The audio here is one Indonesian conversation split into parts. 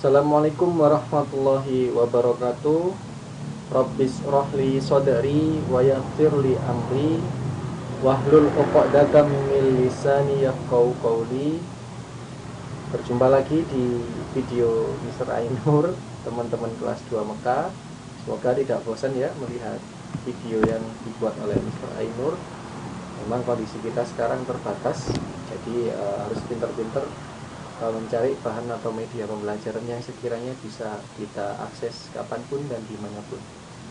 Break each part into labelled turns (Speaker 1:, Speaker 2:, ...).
Speaker 1: Assalamualaikum warahmatullahi wabarakatuh. Rabbis rohli sodari wa yaghfirli amri wahlul 'uqdatam min lisani yafqahu qawli. Berjumpa lagi di video Mr. Ainur, teman-teman kelas 2 Mekah. Semoga tidak bosan ya melihat video yang dibuat oleh Mr. Ainur. Memang kondisi kita sekarang terbatas, jadi harus pinter-pinter mencari bahan atau media pembelajaran yang sekiranya bisa kita akses kapanpun dan dimanapun.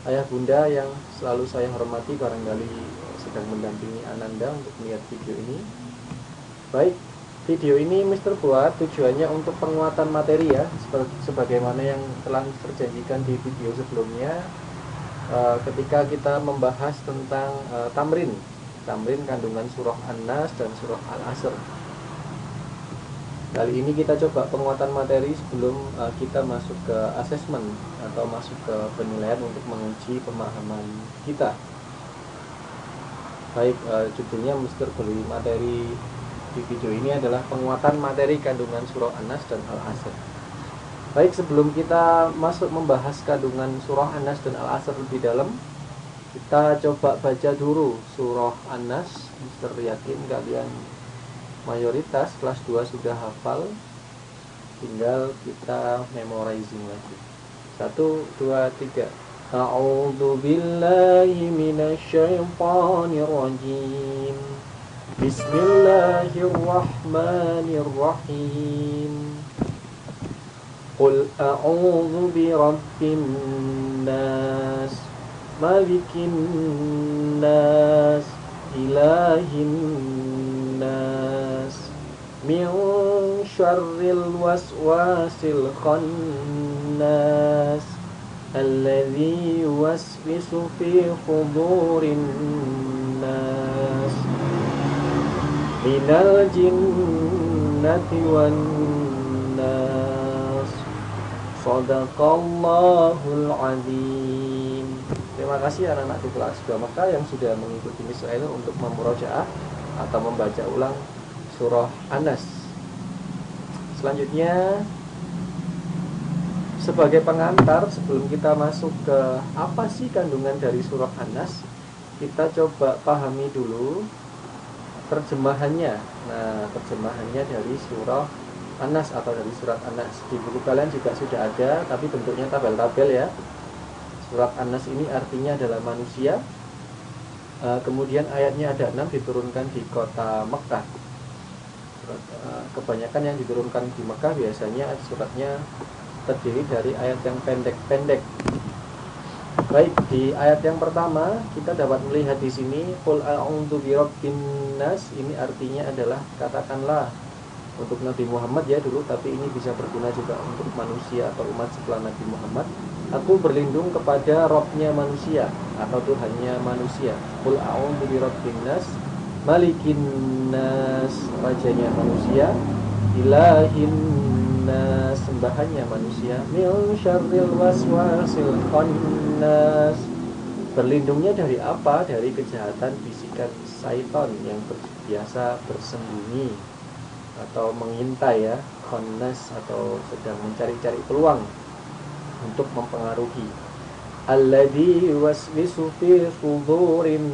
Speaker 1: Ayah bunda yang selalu saya hormati barangkali sedang mendampingi Ananda untuk melihat video ini. Baik, video ini Mister buat tujuannya untuk penguatan materi ya, sebagaimana yang telah terjanjikan di video sebelumnya, ketika kita membahas tentang tamrin kandungan surah An-Nas dan surah Al-Asr. Kali ini kita coba penguatan materi sebelum kita masuk ke asesmen atau masuk ke penilaian untuk menguji pemahaman kita. Baik, judulnya Mister beri materi di video ini adalah penguatan materi kandungan surah An-Nas dan Al-Asr. Baik, sebelum kita masuk membahas kandungan surah An-Nas dan Al-Asr lebih dalam, kita coba baca dulu surah An-Nas. Mister yakin kalian mayoritas kelas 2 sudah hafal, tinggal kita memorizing lagi. 1, 2, 3. A'udzu billahi minasyaitonir rajim. Bismillahirrahmanirrahim. Qul a'udzu birabbin nas, malikin nas, ilahin nas, min syarril waswasil khannas, alladzi yuwaswisu fi quburin nas, minal jinnati wan nas. Shadaqallahul azim. Terima kasih anak-anakku kelas 2 Mekah yang sudah mengikuti Mister Ainur untuk memurojaah atau membaca ulang surah An-Nas. Selanjutnya, sebagai pengantar sebelum kita masuk ke apa sih kandungan dari surah An-Nas, kita coba pahami dulu terjemahannya. Nah, terjemahannya dari surah An-Nas atau dari surat An-Nas. Di buku kalian juga sudah ada, tapi bentuknya tabel-tabel ya. Surat An-Nas ini artinya adalah manusia. Kemudian ayatnya ada 6, diturunkan di kota Mekah. Kebanyakan yang diturunkan di Mekah biasanya suratnya terdiri dari ayat yang pendek-pendek. Baik, di ayat yang pertama kita dapat melihat di sini qul a'udzu birabbin nas. Ini artinya adalah katakanlah, untuk Nabi Muhammad ya dulu, tapi ini bisa berguna juga untuk manusia atau umat setelah Nabi Muhammad. Aku berlindung kepada Robnya manusia atau Tuhannya manusia. Qul a'udzu birabbin nas, malikin nas, rajanya manusia, ilahin nas, sembahannya manusia, min syarril waswasil khannas. Berlindungnya dari apa? Dari kejahatan bisikan syaitan yang biasa bersembunyi atau mengintai ya, khannas atau sedang mencari-cari peluang untuk mempengaruhi. Alladzi waswisu fi sudurin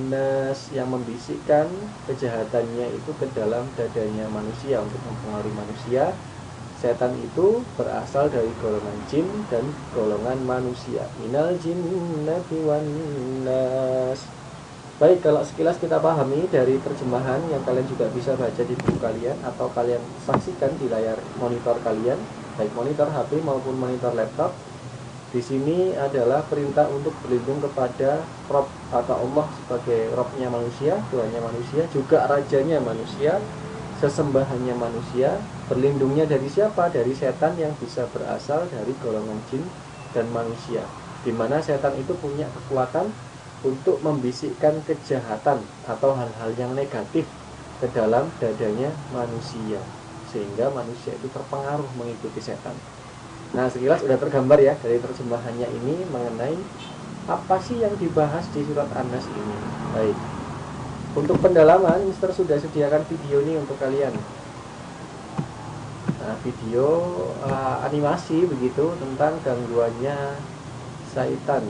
Speaker 1: nas, yang membisikkan kejahatannya itu ke dalam dadanya manusia untuk mempengaruhi manusia. Setan itu berasal dari golongan jin dan golongan manusia. Minal jinnati wan nas. Baik, kalau sekilas kita pahami dari terjemahan yang kalian juga bisa baca di buku kalian atau kalian saksikan di layar monitor kalian, baik monitor HP maupun monitor laptop. Di sini adalah perintah untuk berlindung kepada Rob atau Allah sebagai Robnya manusia, Tuhannya manusia, juga rajanya manusia, sesembahannya manusia. Berlindungnya dari siapa? Dari setan yang bisa berasal dari golongan jin dan manusia, di mana setan itu punya kekuatan untuk membisikkan kejahatan atau hal-hal yang negatif ke dalam dadanya manusia, sehingga manusia itu terpengaruh mengikuti setan. Nah, sekilas sudah tergambar ya dari terjemahannya ini mengenai apa sih yang dibahas di surat An-Nas ini. Baik, untuk pendalaman Mister sudah sediakan video ini untuk kalian. video animasi begitu tentang gangguannya syaitan.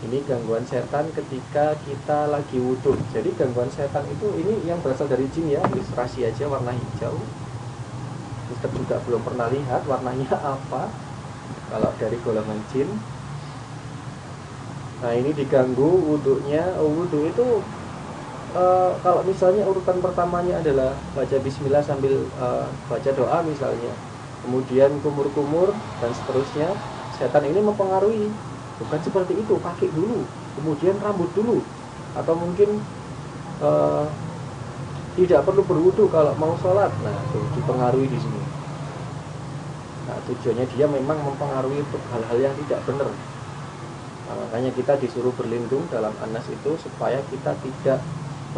Speaker 1: Ini gangguan setan ketika kita lagi wudhu. Jadi gangguan setan itu ini yang berasal dari jin ya, ilustrasi aja warna hijau. Kita juga belum pernah lihat warnanya apa kalau dari golongan jin. Nah ini diganggu wudhunya. Wudhu itu kalau misalnya urutan pertamanya adalah baca bismillah sambil baca doa misalnya, kemudian kumur-kumur dan seterusnya, setan ini mempengaruhi. Bukan seperti itu, kaki dulu, kemudian rambut dulu, atau mungkin tidak perlu berwudu kalau mau sholat. Nah, itu dipengaruhi di sini. Nah, tujuannya dia memang mempengaruhi untuk hal-hal yang tidak benar. Nah, makanya kita disuruh berlindung dalam An-Nas itu supaya kita tidak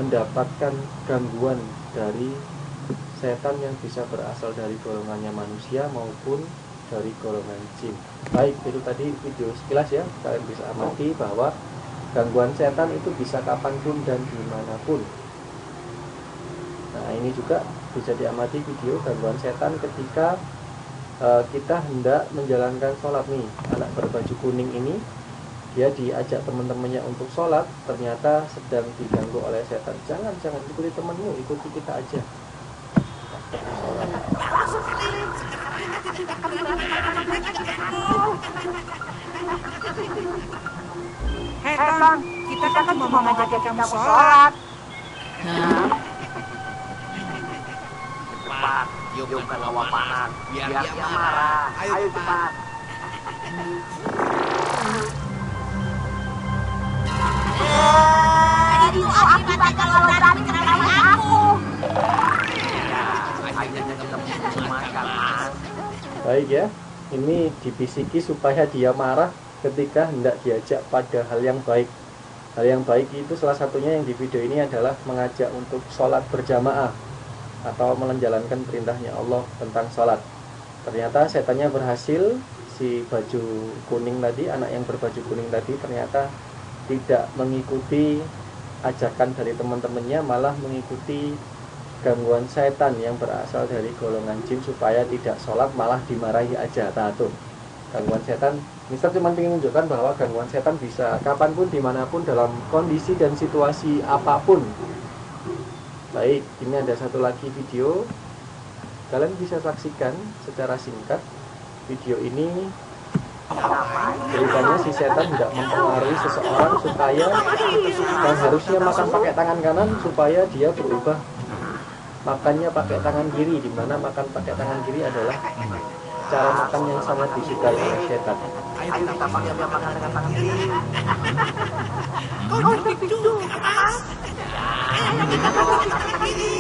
Speaker 1: mendapatkan gangguan dari setan yang bisa berasal dari golongannya manusia maupun dari golongan jin. Baik, itu tadi video sekilas ya. Kalian bisa amati bahwa gangguan setan itu bisa kapanpun dan dimanapun. Nah ini juga bisa diamati video gangguan setan ketika kita hendak menjalankan sholat nih. Anak berbaju kuning ini dia diajak teman-temannya untuk sholat, ternyata sedang diganggu oleh setan. Jangan ikuti temanmu, ikuti kita aja.
Speaker 2: Setan, kita kan cuma mau ngajak kamu sholat.
Speaker 3: Cepat, tiupkan hawa panas, biar dia marah. Ayo cepat.
Speaker 2: Itu akibat kalau berani menyerang aku.
Speaker 3: Akhirnya kita bisa makan, Mas.
Speaker 1: Baik ya, ini dibisiki supaya dia marah ketika hendak diajak pada hal yang baik. Hal yang baik itu salah satunya yang di video ini adalah mengajak untuk sholat berjamaah atau menjalankan perintahnya Allah tentang sholat. Ternyata setannya berhasil. Si baju kuning tadi, anak yang berbaju kuning tadi ternyata tidak mengikuti ajakan dari teman-temannya, malah mengikuti gangguan setan yang berasal dari golongan jin supaya tidak sholat, malah dimarahi aja. Tuh, gangguan setan. Mister cuma ingin menunjukkan bahwa gangguan setan bisa kapanpun, dimanapun, dalam kondisi dan situasi apapun. Baik, ini ada satu lagi video. Kalian bisa saksikan secara singkat video ini. Ceritanya si setan tidak mempengaruhi seseorang supaya yang harusnya makan pakai tangan kanan supaya dia berubah makannya pakai tangan kiri, di mana makan pakai tangan kiri adalah cara makan yang sangat disukai oleh setan.
Speaker 3: Ayo kita pakai makan dengan tangan kiri.
Speaker 2: Kau begitu, Mas. Ayo kita pakai tangan kiri.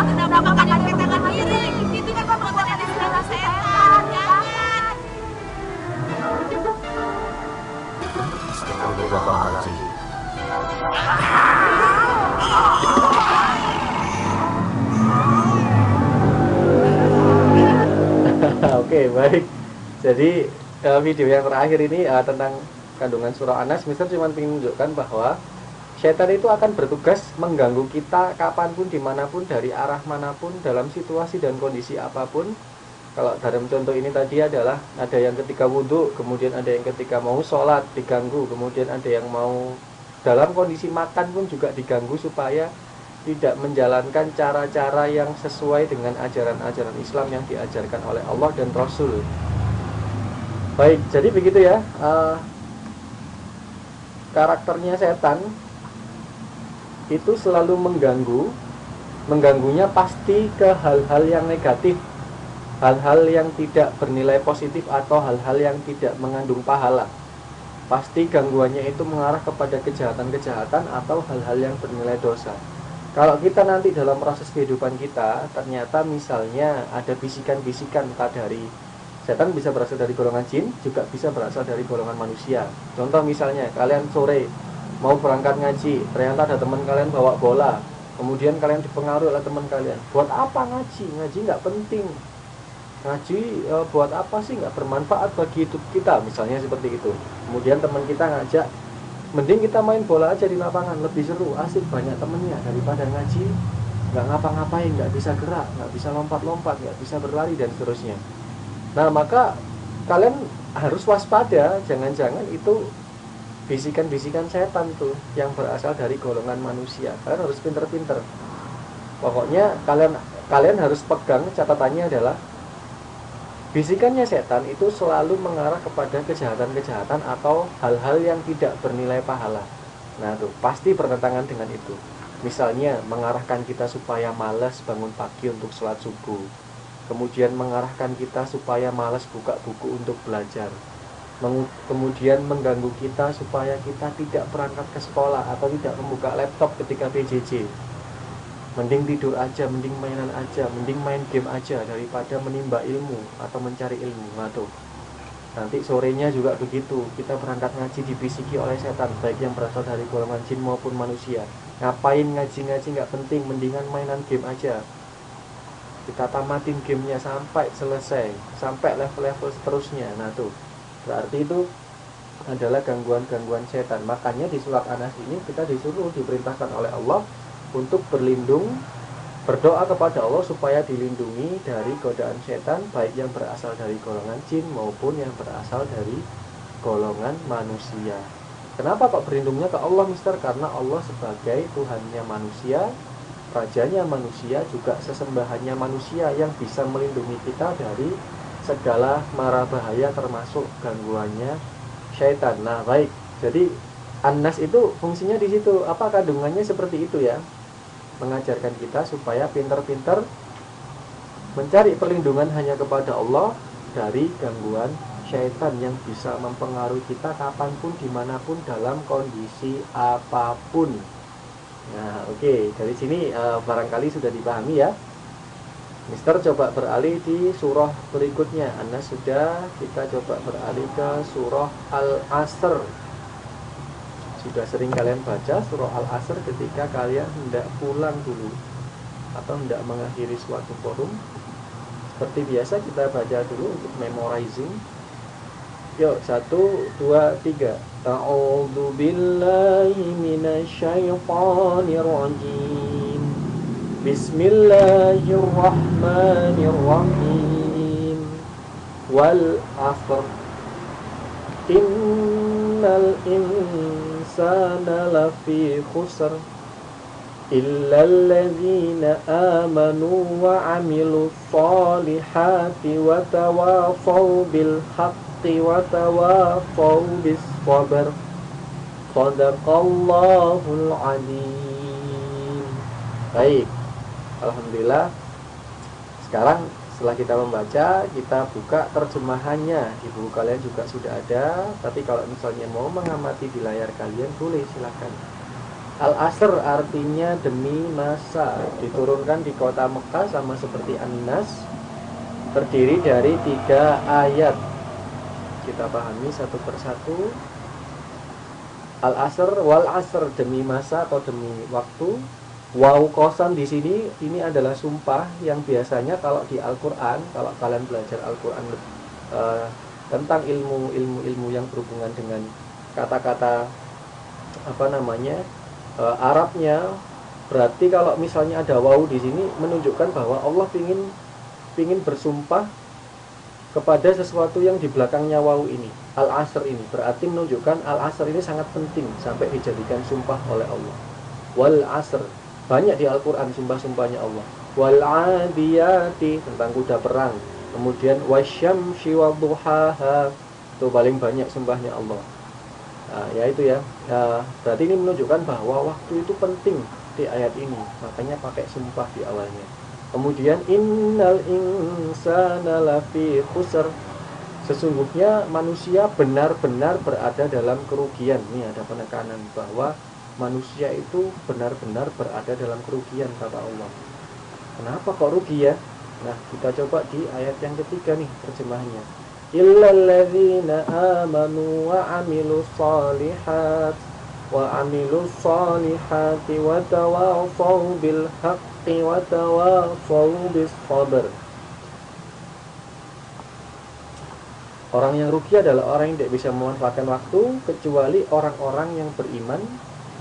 Speaker 2: Kenapa makan pakai tangan kiri? Itu kan perbuatan yang dilarang setan. Jangan.
Speaker 4: Astagfirullahaladzim.
Speaker 1: Oke, baik. Jadi video yang terakhir ini tentang kandungan surah An-Nas. Mister cuma ingin menunjukkan bahwa setan itu akan bertugas mengganggu kita kapanpun, dimanapun, dari arah manapun, dalam situasi dan kondisi apapun. Kalau dalam contoh ini tadi adalah ada yang ketika wudhu, kemudian ada yang ketika mau sholat diganggu, kemudian ada yang mau dalam kondisi makan pun juga diganggu supaya tidak menjalankan cara-cara yang sesuai dengan ajaran-ajaran Islam yang diajarkan oleh Allah dan Rasul. Baik, jadi begitu ya karakternya setan itu selalu mengganggunya pasti ke hal-hal yang negatif, hal-hal yang tidak bernilai positif atau hal-hal yang tidak mengandung pahala. Pasti gangguannya itu mengarah kepada kejahatan-kejahatan atau hal-hal yang bernilai dosa. Kalau kita nanti dalam proses kehidupan kita ternyata misalnya ada bisikan-bisikan entah dari setan, bisa berasal dari golongan jin, juga bisa berasal dari golongan manusia. Contoh misalnya kalian sore mau berangkat ngaji, ternyata ada teman kalian bawa bola, kemudian kalian dipengaruhi oleh teman kalian. Buat apa ngaji? Ngaji nggak penting. ngaji buat apa sih, nggak bermanfaat bagi hidup kita, misalnya seperti itu. Kemudian teman kita ngajak, mending kita main bola aja di lapangan, lebih seru, asik, banyak temennya daripada ngaji nggak ngapa-ngapain, nggak bisa gerak, nggak bisa lompat-lompat, nggak bisa berlari dan seterusnya. Nah, maka kalian harus waspada, jangan-jangan itu bisikan-bisikan setan tuh yang berasal dari golongan manusia. Kalian harus pinter-pinter. Pokoknya kalian harus pegang, catatannya adalah bisikannya setan itu selalu mengarah kepada kejahatan-kejahatan atau hal-hal yang tidak bernilai pahala. Nah, tuh pasti bertentangan dengan itu. Misalnya mengarahkan kita supaya malas bangun pagi untuk sholat subuh, kemudian mengarahkan kita supaya malas buka buku untuk belajar, kemudian mengganggu kita supaya kita tidak berangkat ke sekolah atau tidak membuka laptop ketika PJJ. Mending tidur aja, mending mainan aja, mending main game aja daripada menimba ilmu atau mencari ilmu. Nah, tuh nanti sorenya juga begitu, kita berangkat ngaji dibisiki oleh setan, baik yang berasal dari golongan jin maupun manusia. Ngapain ngaji-ngaji, nggak penting, mendingan mainan game aja. Kita tamatin gamenya sampai selesai, sampai level-level seterusnya. Nah, tuh berarti itu adalah gangguan-gangguan setan. Makanya di surat An-Nas ini kita disuruh, diperintahkan oleh Allah untuk berlindung, berdoa kepada Allah supaya dilindungi dari godaan setan, baik yang berasal dari golongan jin maupun yang berasal dari golongan manusia. Kenapa kok berlindungnya ke Allah, Mister? Karena Allah sebagai Tuhannya manusia, rajanya manusia, juga sesembahannya manusia yang bisa melindungi kita dari segala mara bahaya termasuk gangguannya syaitan. Nah, baik. Jadi An-Nas itu fungsinya di situ. Apa kandungannya seperti itu ya? Mengajarkan kita supaya pintar-pintar mencari perlindungan hanya kepada Allah dari gangguan syaitan yang bisa mempengaruhi kita kapanpun, dimanapun, dalam kondisi apapun. Nah, oke. Dari sini barangkali sudah dipahami ya. Mister coba beralih di surah berikutnya. Anda sudah, kita coba beralih ke surah Al-Asr. Sudah sering kalian baca surah Al-Asr ketika kalian hendak pulang dulu atau hendak mengakhiri suatu forum. Seperti biasa kita baca dulu untuk memorizing. Yuk, 1, 2, 3. A'udzu billahi minasyaitonir rajim. Bismillahirrahmanirrahim. Wal 'asr. Innal insana lafi khusr illal ladzina amanu wa 'amilus solihati wa tawasaw bil haqqi wa tawasaw bis sabr. Shadaqallahul 'azim. Baik, alhamdulillah. Sekarang setelah kita membaca, kita buka terjemahannya. Di buku kalian juga sudah ada, tapi kalau misalnya mau mengamati di layar kalian, boleh, silakan. Al-Asr artinya demi masa. Diturunkan di kota Mekah sama seperti An-Nas. Terdiri dari 3 ayat. Kita pahami satu persatu. Al-Asr, wal asr, demi masa atau demi waktu. Waw kosan di sini ini adalah sumpah yang biasanya kalau di Al-Qur'an, kalau kalian belajar Al-Qur'an tentang ilmu yang berhubungan dengan kata-kata Arabnya, berarti kalau misalnya ada waw di sini menunjukkan bahwa Allah pingin bersumpah kepada sesuatu yang di belakangnya waw ini. Al-Asr ini berarti menunjukkan Al-Asr ini sangat penting sampai dijadikan sumpah oleh Allah. Wal asr, banyak di Al-Quran sumpah-sumpahnya Allah. Wal 'adiyati, tentang kuda perang. Kemudian wasyamsi wadduhaha, itu paling banyak sumpahnya Allah. Nah, ya itu ya. Berarti ini menunjukkan bahwa waktu itu penting di ayat ini, makanya pakai sumpah di awalnya. Kemudian innal insana lafi khusr, sesungguhnya manusia benar-benar berada dalam kerugian. Ini ada penekanan bahwa manusia itu benar-benar berada dalam kerugian, kata Allah. Kenapa kok rugi ya? Nah, kita coba di ayat yang ketiga nih terjemahannya. Illal ladzina amanu wa 'amilus solihat wa 'amilus solihati wa tawasaw bil haqqi wa tawasaw bis sabr. Orang yang rugi adalah orang yang tidak bisa memanfaatkan waktu, kecuali orang-orang yang beriman,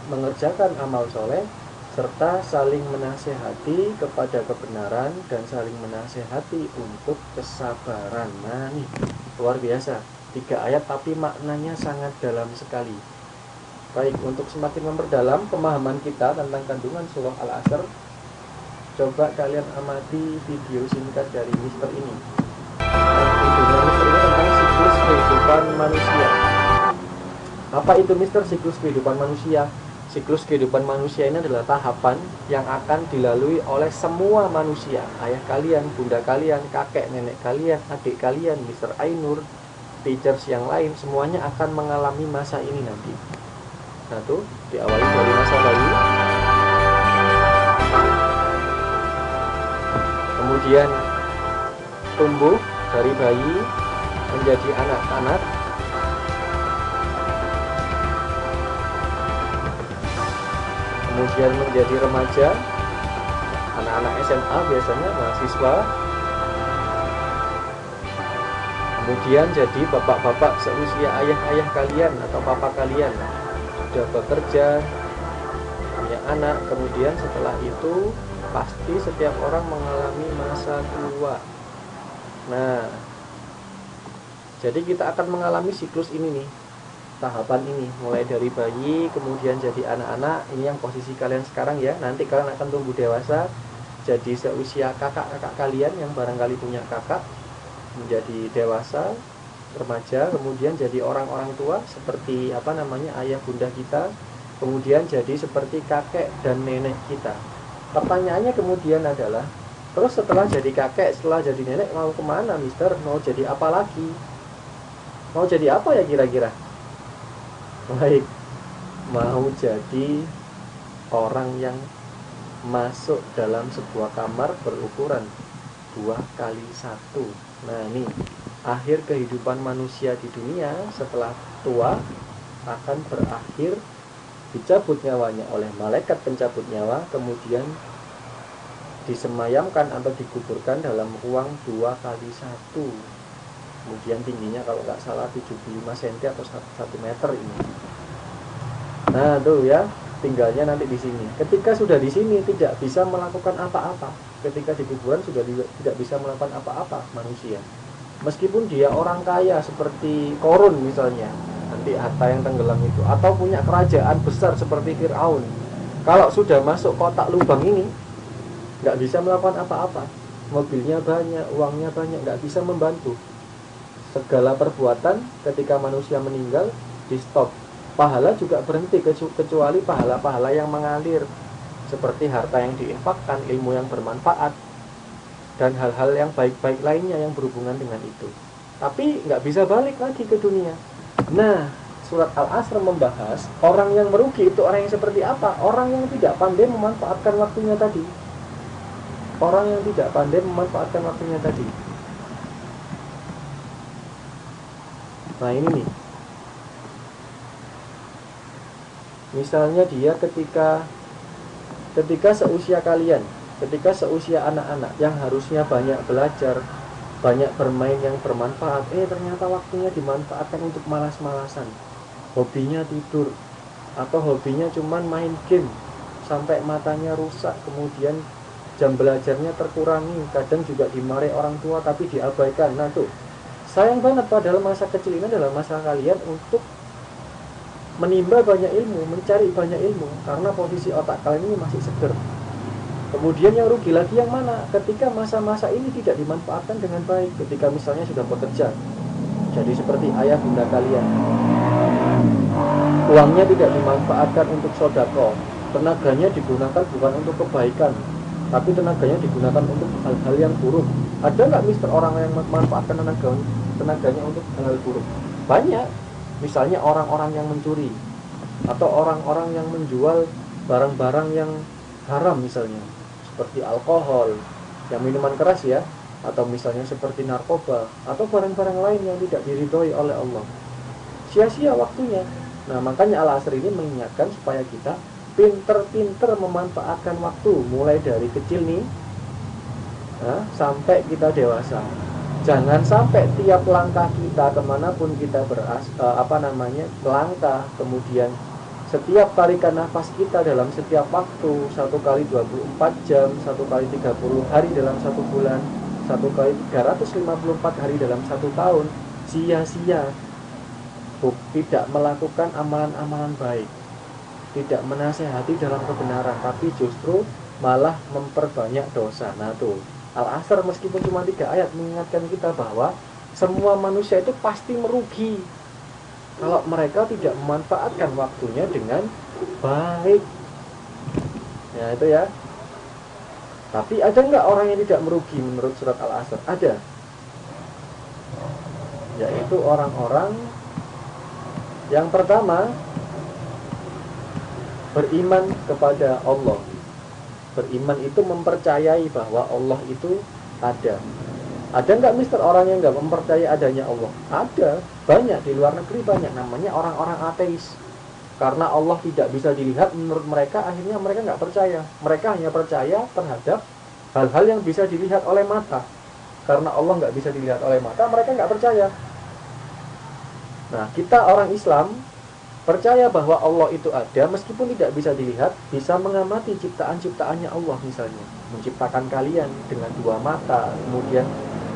Speaker 1: mengerjakan amal soleh, serta saling menasehati kepada kebenaran dan saling menasehati untuk kesabaran. Nah nih, luar biasa. 3 ayat tapi maknanya sangat dalam sekali. Baik, untuk semakin memperdalam pemahaman kita tentang kandungan surah Al-Asr, coba kalian amati video singkat dari Mister ini. Videonya Mister ini tentang siklus kehidupan manusia. Apa itu Mister siklus kehidupan manusia? Siklus kehidupan manusia ini adalah tahapan yang akan dilalui oleh semua manusia. Ayah kalian, bunda kalian, kakek, nenek kalian, adik kalian, Mister Ainur, teachers yang lain, semuanya akan mengalami masa ini nanti. Nah tuh, diawali dari masa bayi, kemudian tumbuh dari bayi menjadi anak-anak, kemudian menjadi remaja, anak-anak SMA biasanya, mahasiswa, kemudian jadi bapak-bapak seusia ayah-ayah kalian atau papa kalian, sudah bekerja, punya anak. Kemudian setelah itu pasti setiap orang mengalami masa tua. Nah, jadi kita akan mengalami siklus ini nih, tahapan ini, mulai dari bayi, kemudian jadi anak-anak. Ini yang posisi kalian sekarang ya. Nanti kalian akan tumbuh dewasa, jadi seusia kakak-kakak kalian yang barangkali punya kakak, menjadi dewasa, remaja, kemudian jadi orang-orang tua seperti ayah bunda kita, kemudian jadi seperti kakek dan nenek kita. Pertanyaannya kemudian adalah, terus setelah jadi kakek, setelah jadi nenek, mau kemana Mister? Mau jadi apa lagi? Mau jadi apa ya kira-kira? Baik, mau jadi orang yang masuk dalam sebuah kamar berukuran 2x1. Nah ini, akhir kehidupan manusia di dunia setelah tua akan berakhir dicabut nyawanya oleh malaikat pencabut nyawa, kemudian disemayamkan atau dikuburkan dalam ruang 2x1. Kemudian tingginya kalau nggak salah 75 cm atau 1 meter ini. Nah tuh ya, tinggalnya nanti di sini. Ketika sudah di sini tidak bisa melakukan apa-apa. Ketika di kuburan sudah tidak bisa melakukan apa-apa manusia. Meskipun dia orang kaya seperti Korun misalnya, nanti harta yang tenggelam itu, atau punya kerajaan besar seperti Fir'aun, kalau sudah masuk kotak lubang ini nggak bisa melakukan apa-apa. Mobilnya banyak, uangnya banyak, nggak bisa membantu. Segala perbuatan ketika manusia meninggal di stop. Pahala juga berhenti kecuali pahala-pahala yang mengalir, seperti harta yang diinfakkan, ilmu yang bermanfaat, dan hal-hal yang baik-baik lainnya yang berhubungan dengan itu. Tapi nggak bisa balik lagi ke dunia. Nah, surat Al-Asr membahas orang yang merugi itu orang yang seperti apa? Orang yang tidak pandai memanfaatkan waktunya tadi. Orang yang tidak pandai memanfaatkan waktunya tadi. Nah ini nih, misalnya dia ketika seusia kalian, ketika seusia anak-anak yang harusnya banyak belajar, banyak bermain yang bermanfaat, ternyata waktunya dimanfaatkan untuk malas-malasan, hobinya tidur, atau hobinya cuman main game sampai matanya rusak, kemudian jam belajarnya terkurangi, kadang juga dimarahi orang tua tapi diabaikan. Nah tuh, sayang banget, padahal masa kecil ini adalah masa kalian untuk menimba banyak ilmu, mencari banyak ilmu, karena posisi otak kalian ini masih seger. Kemudian yang rugi lagi yang mana? Ketika masa-masa ini tidak dimanfaatkan dengan baik, ketika misalnya sudah bekerja, jadi seperti ayah bunda kalian, uangnya tidak dimanfaatkan untuk sodako, tenaganya digunakan bukan untuk kebaikan, tapi tenaganya digunakan untuk hal-hal yang buruk. Ada nggak Mister orang yang memanfaatkan tenaganya untuk hal-hal buruk? Banyak. Misalnya orang-orang yang mencuri, atau orang-orang yang menjual barang-barang yang haram misalnya, seperti alkohol, yang minuman keras ya, atau misalnya seperti narkoba, atau barang-barang lain yang tidak diridhoi oleh Allah. Sia-sia waktunya. Nah makanya Al-Asr ini mengingatkan supaya kita pinter-pinter memanfaatkan waktu, mulai dari kecil nih, sampai kita dewasa. Jangan sampai tiap langkah kita kemanapun kita melangkah, kemudian setiap tarikan nafas kita dalam setiap waktu, 1 kali 24 jam, 1 kali 30 hari dalam 1 bulan, 1 kali 354 hari dalam 1 tahun, sia-sia, tidak melakukan amalan-amalan baik, tidak menasehati dalam kebenaran, tapi justru malah memperbanyak dosa. Nah tuh, Al-Asr meskipun cuma 3 ayat mengingatkan kita bahwa semua manusia itu pasti merugi kalau mereka tidak memanfaatkan waktunya dengan baik. Ya itu ya. Tapi ada nggak orang yang tidak merugi menurut surat Al-Asr? Ada. Yaitu orang-orang yang pertama beriman kepada Allah. Beriman itu mempercayai bahwa Allah itu ada. Ada nggak mister orang yang nggak mempercayai adanya Allah? Ada, banyak di luar negeri banyak, namanya orang-orang ateis. Karena Allah tidak bisa dilihat menurut mereka, akhirnya mereka nggak percaya. Mereka hanya percaya terhadap hal-hal yang bisa dilihat oleh mata. Karena Allah nggak bisa dilihat oleh mata, mereka nggak percaya. Nah, kita orang Islam percaya bahwa Allah itu ada meskipun tidak bisa dilihat, bisa mengamati ciptaan-ciptaannya Allah misalnya. Menciptakan kalian dengan 2 mata, kemudian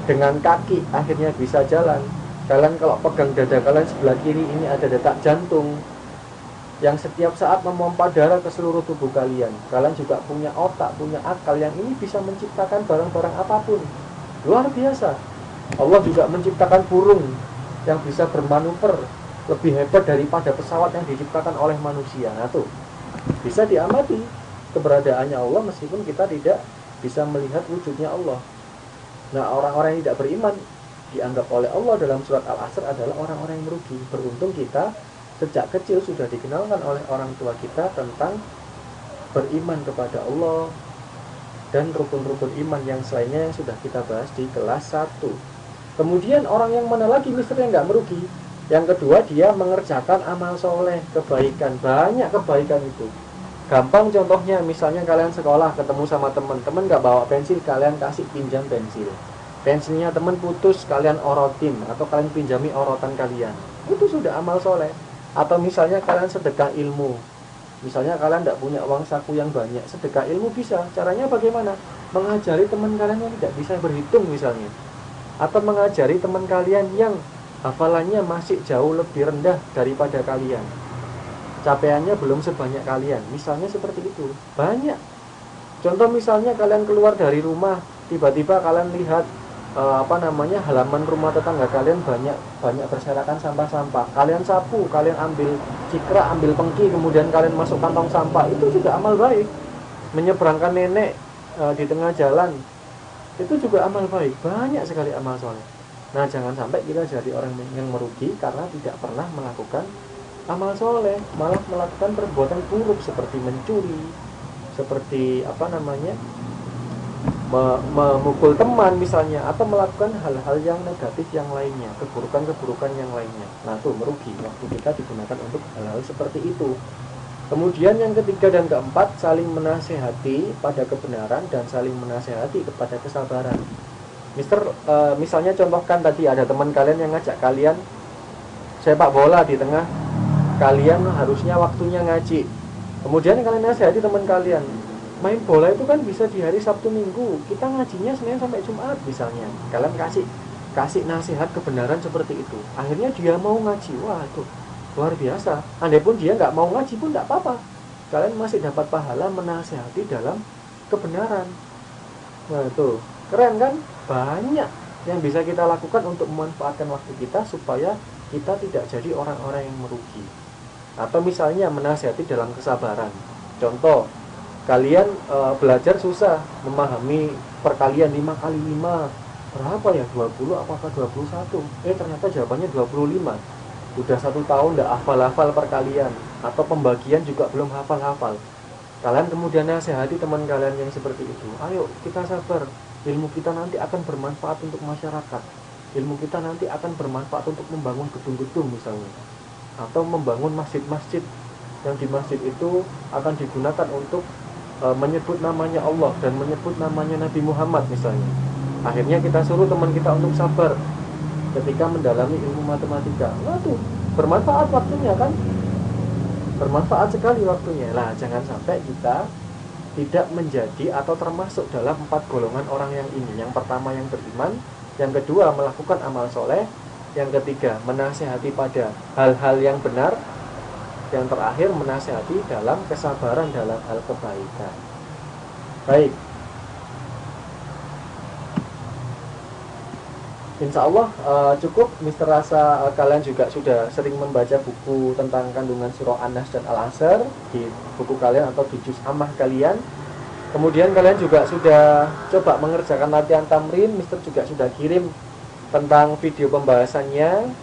Speaker 1: dengan kaki akhirnya bisa jalan. Kalian kalau pegang dada kalian sebelah kiri ini ada detak jantung yang setiap saat memompa darah ke seluruh tubuh kalian. Kalian juga punya otak, punya akal yang ini bisa menciptakan barang-barang apapun. Luar biasa. Allah juga menciptakan burung yang bisa bermanuver lebih hebat daripada pesawat yang diciptakan oleh manusia. Nah tuh, bisa diamati keberadaannya Allah meskipun kita tidak bisa melihat wujudnya Allah. Nah, orang-orang yang tidak beriman dianggap oleh Allah dalam surat Al-Asr adalah orang-orang yang merugi. Beruntung kita sejak kecil sudah dikenalkan oleh orang tua kita tentang beriman kepada Allah dan rukun-rukun iman yang selainnya yang sudah kita bahas di kelas 1. Kemudian orang yang mana lagi mister yang nggak merugi? Yang kedua, dia mengerjakan amal soleh, kebaikan. Banyak kebaikan itu. Gampang contohnya, misalnya kalian sekolah ketemu sama teman-teman gak bawa pensil, kalian kasih pinjam pensil. Pensilnya teman putus, kalian orotin, atau kalian pinjami orotan kalian. Itu sudah amal soleh. Atau misalnya kalian sedekah ilmu. Misalnya kalian tidak punya uang saku yang banyak, sedekah ilmu bisa. Caranya bagaimana? Mengajari teman kalian yang tidak bisa berhitung misalnya. Atau mengajari teman kalian yang hafalannya masih jauh lebih rendah daripada kalian, capaiannya belum sebanyak kalian, misalnya seperti itu. Banyak contoh, misalnya kalian keluar dari rumah, tiba-tiba kalian lihat halaman rumah tetangga kalian banyak berserakan sampah-sampah, kalian sapu, kalian ambil cikra, ambil pengki, kemudian kalian masuk kantong sampah, itu juga amal baik. Menyeberangkan nenek di tengah jalan, itu juga amal baik. Banyak sekali amal soleh. Nah, jangan sampai kita jadi orang yang merugi karena tidak pernah melakukan amal soleh, malah melakukan perbuatan buruk seperti mencuri, seperti memukul teman misalnya, atau melakukan hal-hal yang negatif yang lainnya, keburukan-keburukan yang lainnya. Nah, itu merugi waktu kita digunakan untuk hal-hal seperti itu. Kemudian yang ketiga dan keempat, saling menasehati pada kebenaran dan saling menasehati kepada kesabaran. Misalnya contohkan tadi ada teman kalian yang ngajak kalian sepak bola di tengah kalian harusnya waktunya ngaji. Kemudian kalian nasihati teman kalian, main bola itu kan bisa di hari Sabtu Minggu, kita ngajinya Senin sampai Jumat misalnya. Kalian kasih nasihat kebenaran seperti itu. Akhirnya dia mau ngaji. Wah, itu luar biasa. Andai dia nggak mau ngaji pun nggak apa-apa. Kalian masih dapat pahala menasihati dalam kebenaran. Nah, itu keren kan? Banyak yang bisa kita lakukan untuk memanfaatkan waktu kita supaya kita tidak jadi orang-orang yang merugi. Atau misalnya menasihati dalam kesabaran. Contoh, kalian belajar susah memahami perkalian 5 kali 5 berapa ya, 20 apakah 21? Ternyata jawabannya 25. Udah 1 tahun tidak hafal-hafal perkalian, atau pembagian juga belum hafal-hafal. Kalian kemudian nasihati teman kalian yang seperti itu, ayo kita sabar, ilmu kita nanti akan bermanfaat untuk masyarakat, ilmu kita nanti akan bermanfaat untuk membangun gedung-gedung misalnya, atau membangun masjid-masjid yang di masjid itu akan digunakan untuk menyebut namanya Allah dan menyebut namanya Nabi Muhammad misalnya. Akhirnya kita suruh teman kita untuk sabar ketika mendalami ilmu matematika. Waduh, bermanfaat waktunya kan? Bermanfaat sekali waktunya. Lah, jangan sampai kita tidak menjadi atau termasuk dalam 4 golongan orang yang ini. Yang pertama yang beriman, yang kedua melakukan amal soleh, yang ketiga menasihati pada hal-hal yang benar, yang terakhir menasihati dalam kesabaran dalam hal kebaikan. Baik, insya Allah cukup. Mister rasa kalian juga sudah sering membaca buku tentang kandungan surah An-Nas dan Al-Asr di buku kalian atau di juz ammah kalian. Kemudian kalian juga sudah coba mengerjakan latihan tamrin. Mister juga sudah kirim tentang video pembahasannya.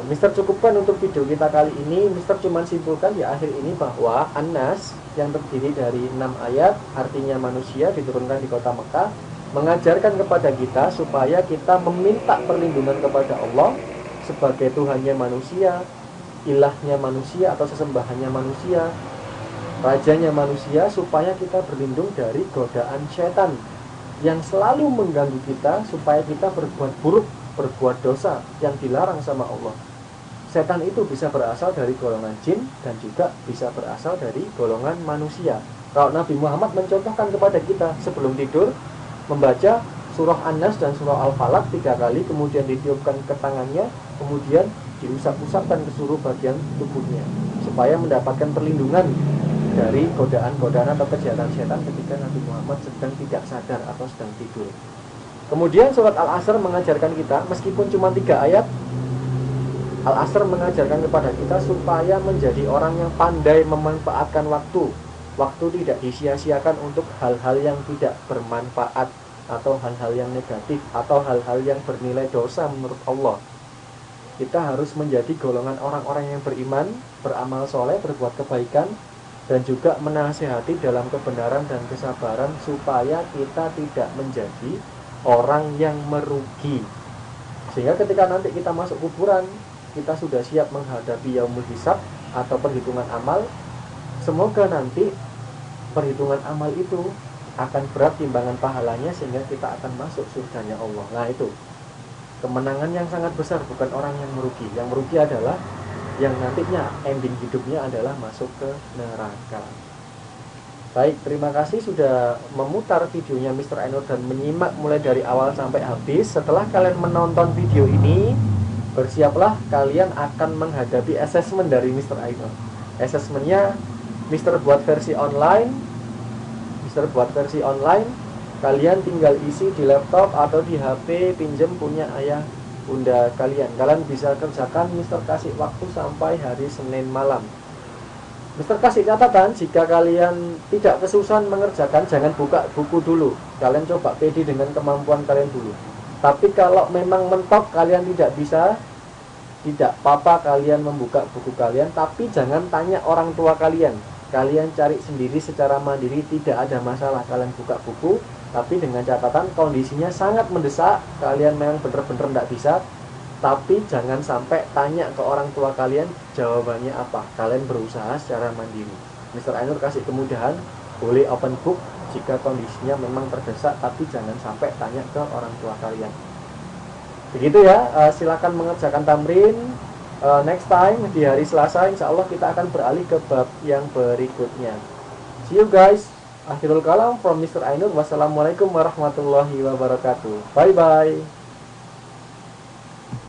Speaker 1: Mister cukupkan untuk video kita kali ini. Mister cuma simpulkan di akhir ini bahwa An-Nas yang terdiri dari 6 ayat, artinya manusia, diturunkan di kota Mekah, mengajarkan kepada kita supaya kita meminta perlindungan kepada Allah sebagai Tuhannya manusia, ilahnya manusia atau sesembahannya manusia, rajanya manusia, supaya kita berlindung dari godaan setan yang selalu mengganggu kita supaya kita berbuat buruk, berbuat dosa yang dilarang sama Allah. Setan itu bisa berasal dari golongan jin dan juga bisa berasal dari golongan manusia. Kalau Nabi Muhammad mencontohkan kepada kita sebelum tidur membaca surah An-Nas dan surah Al-Falaq 3 kali, kemudian ditiupkan ke tangannya, kemudian diusap-usapkan ke seluruh bagian tubuhnya supaya mendapatkan perlindungan dari godaan-godaan atau kejahatan setan ketika Nabi Muhammad sedang tidak sadar atau sedang tidur. Kemudian surat Al-Asr mengajarkan kita, meskipun cuma 3 ayat, Al-Asr mengajarkan kepada kita supaya menjadi orang yang pandai memanfaatkan waktu. Waktu tidak disia-siakan untuk hal-hal yang tidak bermanfaat atau hal-hal yang negatif atau hal-hal yang bernilai dosa menurut Allah. Kita harus menjadi golongan orang-orang yang beriman, beramal soleh, berbuat kebaikan, dan juga menasihati dalam kebenaran dan kesabaran supaya kita tidak menjadi orang yang merugi. Sehingga ketika nanti kita masuk kuburan, kita sudah siap menghadapi yaumul hisab atau perhitungan amal. Semoga nanti perhitungan amal itu akan berat timbangan pahalanya sehingga kita akan masuk surganya Allah. Nah, itu kemenangan yang sangat besar, bukan orang yang merugi. Yang merugi adalah yang nantinya ending hidupnya adalah masuk ke neraka. Baik, terima kasih sudah memutar videonya Mr. Ainur dan menyimak mulai dari awal sampai habis. Setelah kalian menonton video ini, bersiaplah kalian akan menghadapi assessment dari Mr. Ainur. Assessmentnya Mister buat versi online. Mister buat versi online. Kalian tinggal isi di laptop atau di HP, pinjam punya ayah bunda kalian. Kalian bisa kerjakan. Mister kasih waktu sampai hari Senin malam. Mister kasih catatan, jika kalian tidak kesusahan mengerjakan, jangan buka buku dulu. Kalian coba pede dengan kemampuan kalian dulu. Tapi kalau memang mentok kalian tidak bisa, tidak apa-apa kalian membuka buku kalian, tapi jangan tanya orang tua kalian. Kalian cari sendiri secara mandiri, tidak ada masalah. Kalian buka buku, tapi dengan catatan kondisinya sangat mendesak, kalian memang benar-benar tidak bisa. Tapi jangan sampai tanya ke orang tua kalian jawabannya apa. Kalian berusaha secara mandiri. Mr. Ainur kasih kemudahan, boleh open book jika kondisinya memang terdesak, tapi jangan sampai tanya ke orang tua kalian. Begitu ya, silakan mengerjakan tamrin. Next time di hari Selasa insya Allah kita akan beralih ke bab yang berikutnya. See you guys. Akhirul kalam from Mr. Ainur. Wassalamualaikum warahmatullahi wabarakatuh. Bye bye.